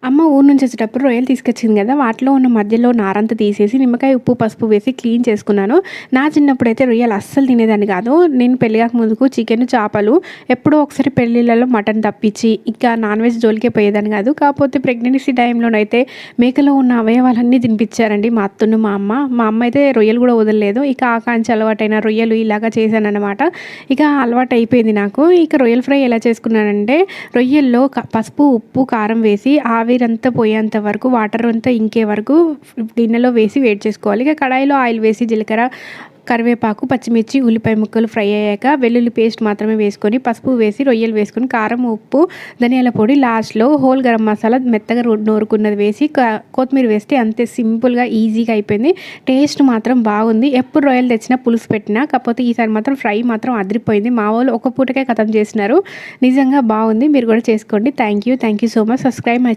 అమ్మ ఊరు నుంచి వచ్చేటప్పుడు రొయ్యలు తీసుకొచ్చింది కదా! వాటిలో ఉన్న మధ్యలో నారంతా తీసేసి నిమ్మకాయ, ఉప్పు, పసుపు వేసి క్లీన్ చేసుకున్నాను. నా చిన్నప్పుడైతే రొయ్యలు అస్సలు తినేదాన్ని కాదు. నేను పెళ్లి కాక ముందుకు చికెను, చేపలు ఎప్పుడో ఒకసారి పెళ్ళిళ్ళలో మటన్ తప్పించి ఇంకా నాన్ వెజ్ జోలికే పోయేదాన్ని కాదు. కాకపోతే ప్రెగ్నెన్సీ టైంలోనైతే మేకలో ఉన్న అవయవాలన్నీ తినిపించారండి మా అత్తను, మా అమ్మ. మా అమ్మ అయితే రొయ్యలు కూడా వదలలేదు. ఇక ఆ కాంచి అలవాటైన రొయ్యలు ఇలాగా చేశాననమాట. ఇక అలవాటయిపోయింది నాకు. ఇక రొయ్యల ఫ్రై ఎలా చేసుకున్నానంటే రొయ్యల్లో పసుపు, ఉప్పు, కారం వేసి ఆవిరంతా పోయేంత వరకు వాటర్ అంతా ఇంకే వరకు గిన్నెలో వేసి వేడి చేసుకోవాలి. ఇక కడాయిలో ఆయిల్ వేసి జీలకర్ర, కరివేపాకు, పచ్చిమిర్చి, ఉల్లిపాయ ముక్కలు ఫ్రై అయ్యాక వెల్లుల్లి పేస్ట్ మాత్రమే వేసుకొని పసుపు వేసి రొయ్యలు వేసుకొని కారం, ఉప్పు, ధనియాల పొడి లాస్ట్‌లో హోల్ గరం మసాలా మెత్తగా నూరుకున్నది వేసి కొత్తిమీర వేస్తే అంతే సింపుల్‌గా ఈజీగా అయిపోయింది. టేస్ట్ మాత్రం బాగుంది. ఎప్పుడు రొయ్యలు తెచ్చినా పులుసు పెట్టినా కాకపోతే ఈసారి మాత్రం ఫ్రై మాత్రం అదిరిపోయింది. మా వాళ్ళు ఒక పూటకే ఖతం చేసినారు. నిజంగా బాగుంది. మీరు కూడా చేసుకోండి. Thank you so much. Subscribe my